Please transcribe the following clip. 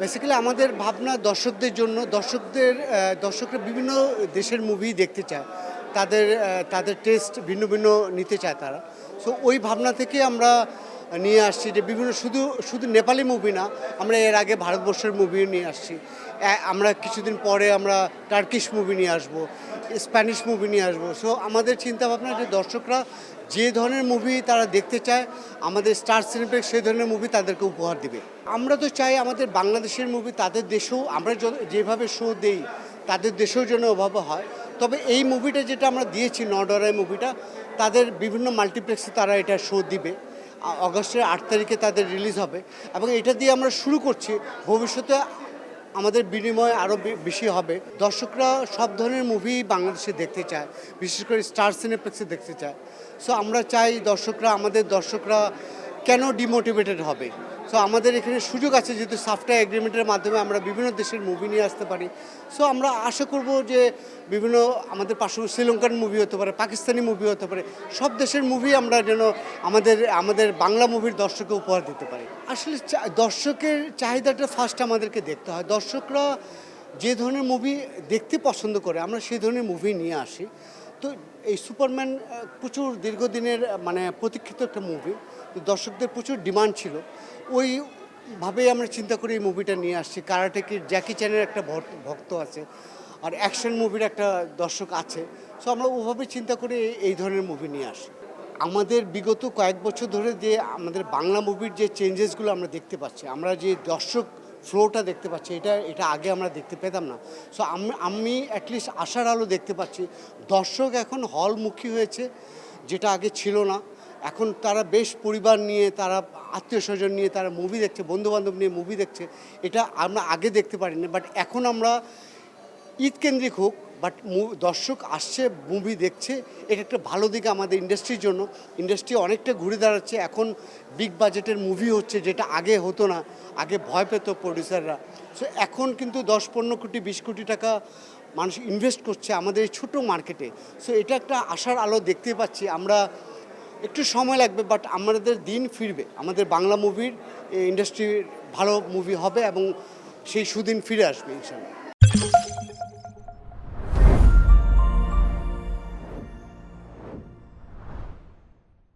Basically আমাদের ভাবনা দর্শকদের জন্য। দর্শকরা বিভিন্ন দেশের মুভি দেখতে চায়। তাদের টেস্ট ভিন্ন ভিন্ন নিতে চায় তারা। সো ওই ভাবনা থেকে আমরা নিয়ে আসছি যে বিভিন্ন শুধু নেপালি মুভি না, আমরা এর আগে ভারতবর্ষের মুভিও নিয়ে আসছি। আমরা কিছুদিন পরে আমরা টার্কিশ মুভি নিয়ে আসব, স্প্যানিশ মুভি নিয়ে আসবো। সো আমাদের চিন্তাভাবনা যে দর্শকরা যে ধরনের মুভি তারা দেখতে চায়, আমাদের স্টার সিনেপ্লেক্স সেই ধরনের মুভি তাদেরকে উপহার দিবে। আমরা তো চাই আমাদের বাংলাদেশের মুভি তাদের দেশেও আমরা যেভাবে শো দেই তাদের দেশেও যেন ওভাবে হয়। তবে এই মুভিটা যেটা আমরা দিয়েছি নডরাই মুভিটা, তাদের বিভিন্ন মাল্টিপ্লেক্সে তারা এটা শো দিবে। অগস্টের 8 তারিখে তাদের রিলিজ হবে এবং এটা দিয়ে আমরা শুরু করছি। ভবিষ্যতে আমাদের বিনিময় আরও বেশি হবে। দর্শকরা সব ধরনের মুভি বাংলাদেশে দেখতে চায়, বিশেষ করে স্টার সিনেপ্লেক্সে দেখতে চায়। সো আমরা চাই আমাদের দর্শকরা কেন ডিমোটিভেটেড হবে। সো আমাদের এখানে সুযোগ আছে, যেহেতু সাফটা এগ্রিমেন্টের মাধ্যমে আমরা বিভিন্ন দেশের মুভি নিয়ে আসতে পারি। সো আমরা আশা করব যে বিভিন্ন আমাদের পাশাপাশি শ্রীলঙ্কান মুভি হতে পারে, পাকিস্তানি মুভি হতে পারে, সব দেশের মুভি আমরা যেন আমাদের বাংলা মুভির দর্শককে উপহার দিতে পারি। আসলে দর্শকের চাহিদাটা ফার্স্ট আমাদেরকে দেখতে হয়। দর্শকরা যে ধরনের মুভি দেখতে পছন্দ করে আমরা সেই ধরনের মুভি নিয়ে আসি। তো এই সুপারম্যান প্রচুর দীর্ঘদিনের প্রতীক্ষিত একটা মুভি, দর্শকদের প্রচুর ডিমান্ড ছিল। ওইভাবেই আমরা চিন্তা করে এই মুভিটা নিয়ে আসছি। কারাটে কিড, জ্যাকি চ্যানের একটা ভক্ত আছে, আর অ্যাকশন মুভির একটা দর্শক আছে। সো আমরা ওভাবে চিন্তা করে এই ধরনের মুভি নিয়ে আসি। আমাদের বিগত কয়েক বছর ধরে যে আমাদের বাংলা মুভির যে চেঞ্জেসগুলো আমরা দেখতে পাচ্ছি, আমরা যে দর্শক ফ্লোটা দেখতে পাচ্ছি, এটা আগে আমরা দেখতে পেতাম না। সো আমি অ্যাটলিস্ট আশার আলো দেখতে পাচ্ছি। দর্শক এখন হলমুখী হয়েছে, যেটা আগে ছিল না। এখন তারা বেশ পরিবার নিয়ে, তারা আত্মীয় স্বজন নিয়ে তারা মুভি দেখছে, বন্ধুবান্ধব নিয়ে মুভি দেখছে। এটা আমরা আগে দেখতে পারিনি, বাট এখন আমরা ঈদ কেন্দ্রিক হোক, বাট দর্শক আসছে, মুভি দেখছে। এটা একটা ভালো দিক আমাদের ইন্ডাস্ট্রির জন্য। ইন্ডাস্ট্রি অনেকটা ঘুরে দাঁড়াচ্ছে, এখন বিগ বাজেটের মুভি হচ্ছে, যেটা আগে হতো না। আগে ভয় পেত প্রডিউসাররা। সো এখন কিন্তু 10-15 কোটি 20 কোটি টাকা মানুষ ইনভেস্ট করছে আমাদের এই ছোটো মার্কেটে। সো এটা একটা আশার আলো দেখতে পাচ্ছি আমরা। একটু সময় লাগবে, বাট আমাদের দিন ফিরবে। আমাদের বাংলা মুভির ইন্ডাস্ট্রির ভালো মুভি হবে এবং সেই সুদিন ফিরে আসবে ইনশাআল্লাহ।